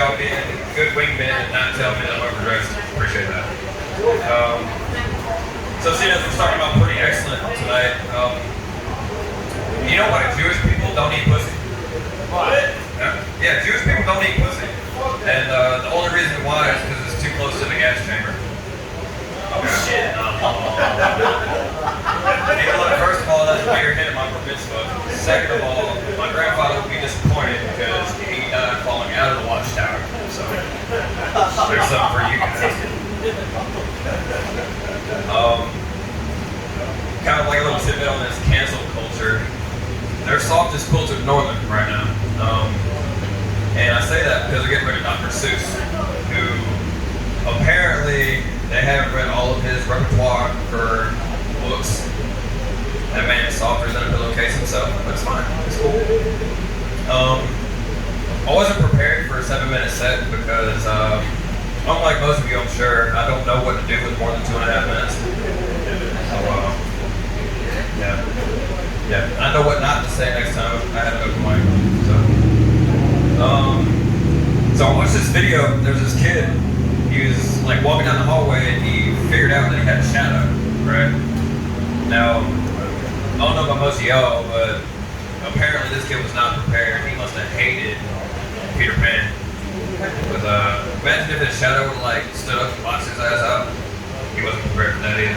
y'all being good wingmen and not telling me that I'm overdressed. Appreciate that. So seeing as we're talking about pretty excellent tonight, you know why Jewish people don't eat pussy? What? Yeah, Jewish people don't eat pussy. And the only reason why is because it's too close to the gas chamber. Oh shit. First of all, that's a weird hit at my bar mitzvah. Second of all, my grandfather would be disappointed because he died falling out of the watchtower. So there's something for you guys. Kind of like a little tidbit on this cancel culture. They're softest culture northern right now. And I say that because they're getting rid of Dr. Seuss, who apparently they haven't read all of his repertoire for books. That man is softer than a pillowcase himself, but it's fine. It's cool. I wasn't prepared for a 7-minute set because, unlike most of you, I'm sure, I don't know what to do with more than 2.5 minutes. So, yeah. I know what not to say next time I have an open mic. So I watched this video. There's this kid. He was like walking down the hallway and he figured out that he had a shadow, right? Now, I don't know about most of y'all, but apparently this kid was not prepared. He must have hated Peter Pan. With imagine if his shadow would have like stood up and boxed his ass out. He wasn't prepared for that either.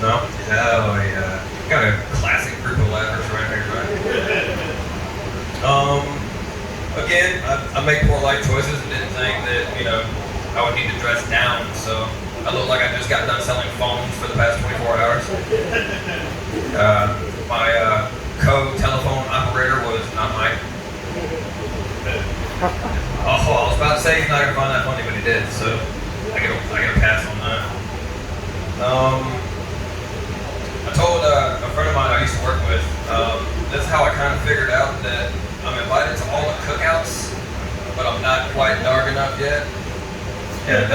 No? Oh yeah. Got a classic group of laughers right here, right? Again, I make poor life choices and didn't think that, I would need to dress down, so I look like I just got done selling phones for the past 24 hours. My co-telephone operator was not Mike. Oh, I was about to say he's not gonna find that funny, but he did, so I get a pass on that. I told a friend of mine I used to work with, this is how I kind of figured out that I'm invited to all the cookouts, but I'm not quite dark enough yet. And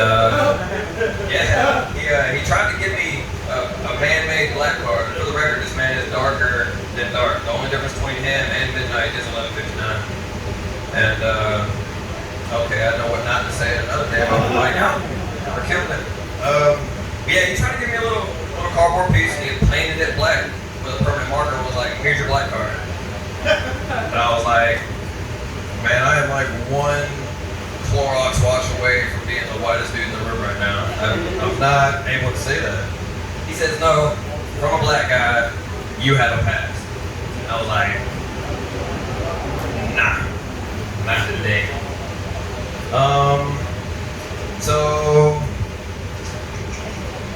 he tried to give me a man-made black card. For the record, this man is darker than dark. The only difference between him and Midnight is 11:59. And okay, I know what not to say at another damn open mic. We're killing it. He tried to give me a little cardboard piece and he painted it black with a permanent marker and was like, "Here's your black card." And I was like, man, I am like one Clorox wash away from being the whitest dude in the room right now. I'm not able to say that. He says, no, from a black guy, you have a pass. And I was like, nah, not today. So,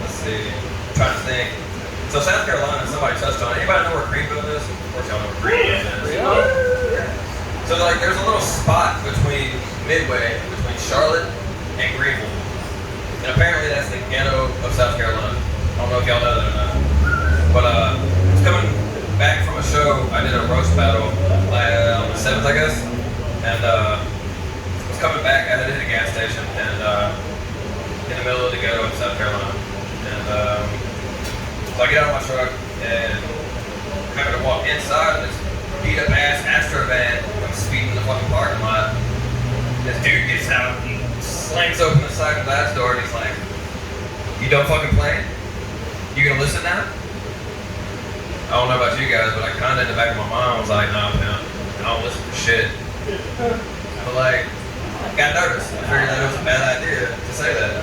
let's see, I'm trying to think. So South Carolina, somebody touched on it. Anybody know where Greenville is? Of course y'all know where Greenville is. So there's a little spot between Midway, between Charlotte and Greenville. And apparently that's the ghetto of South Carolina. I don't know if y'all know that or not. But I was coming back from a show. I did a roast battle on the 7th, I guess. And I was coming back. I had to hit a gas station and in the middle of the ghetto of South Carolina. And so I get out of my truck and I'm having to walk inside this beat up ass Astro van. I'm speeding in the fucking parking lot. This dude gets out and slings open the side glass door and he's like, "You done fucking playing? You gonna listen now?" I don't know about you guys, but I kinda in the back of my mind was like, "No, man, I don't listen for shit." But like, I got nervous. I figured that it was a bad idea to say that.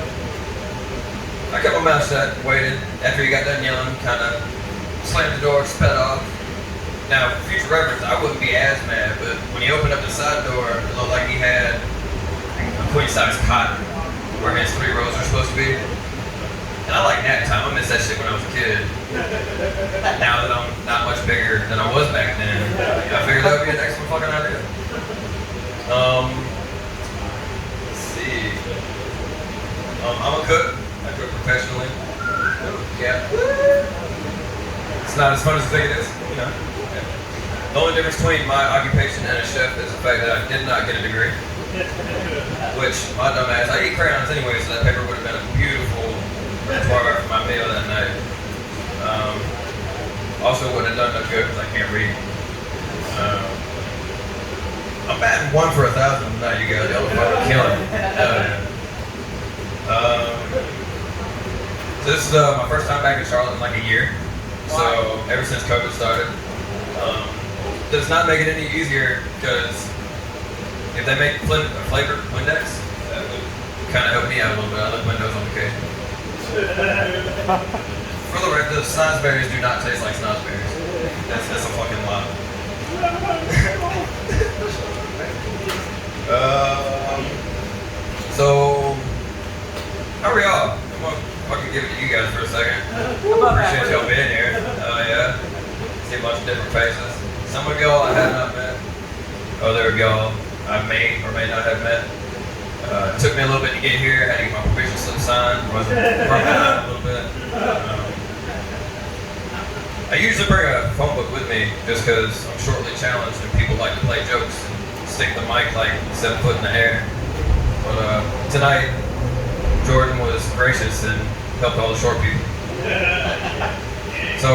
I kept my mouth shut, waited. After he got done yelling, kind of slammed the door, sped off. Now, for future reference, I wouldn't be as mad, but when he opened up the side door, it looked like he had a queen-size cot where his 3 rows are supposed to be. And I like nap time. I missed that shit when I was a kid. Now that I'm not much bigger than I was back then, I figured that would be an excellent fucking idea. Let's see. I'm a cook. I cook professionally. Yeah. It's not as fun as I think it is, Yeah. The only difference between my occupation and a chef is the fact that I did not get a degree. Which, my dumb ass, I eat crayons anyway, so that paper would have been a beautiful repertoire for my meal that night. Also wouldn't have done no good because I can't read. I'm batting 1 for 1,000 tonight, you guys. Y'all are fucking killing it. So this is my first time back in Charlotte in like a year. So ever since COVID started. Does not make it any easier because if they make flavored Windex, that would kind of help me out a little bit. I lick my nose on occasion. For the record, the snozzberries do not taste like snozzberries. That's a fucking lie. So, how are y'all? I'm gonna fucking give it to you guys for a second. Appreciate y'all being here. Yeah. See a bunch of different faces. Some of y'all I have not met. Other of y'all I may or may not have met. It took me a little bit to get here. I had to get my permission slip signed. Wasn't working out a little bit. I usually bring a phone book with me just because I'm shortly challenged and people like to play jokes and stick the mic like 7 foot in the air. But tonight, Jordan was gracious and helped all the short people. So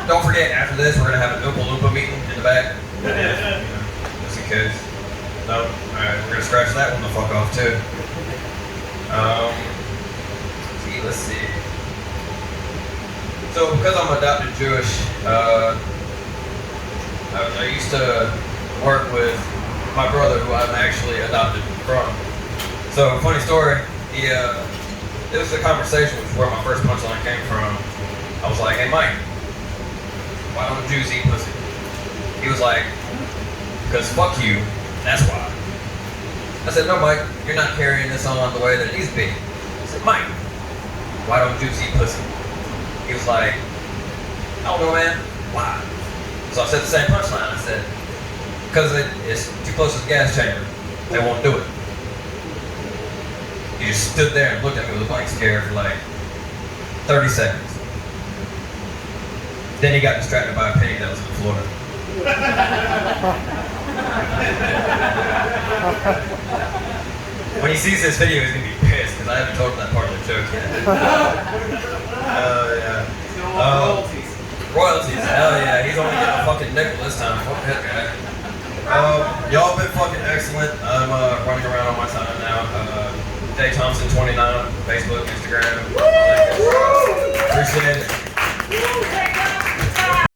don't forget, after this, we're going to have an Oompa Loompa meeting in the back. Just in case. No? Alright, we're going to scratch that one the fuck off too. Let's see. So because I'm adopted Jewish, I used to work with my brother who I'm actually adopted from. So funny story, it was a conversation where my first punchline came from. I was like, hey Mike, why don't Jews eat pussy? He was like, because fuck you, that's why. I said, no Mike, you're not carrying this on the way that it needs to be. I said, Mike, why don't Jews eat pussy? He was like, I don't know, man. Why? So I said the same punchline. I said, because it's too close to the gas chamber. They won't do it. He just stood there and looked at me with a blank stare for like 30 seconds. Then he got distracted by a penny that was in the floor. When he sees this video, he's going to be pissed because I haven't told him that part of the joke yet. Yeah. Royalties, hell yeah. He's only getting a fucking nickel this time. Fuck that guy. Y'all been fucking excellent. I'm running around on my time now. Jay Thompson 29, Facebook, Instagram. Appreciate it.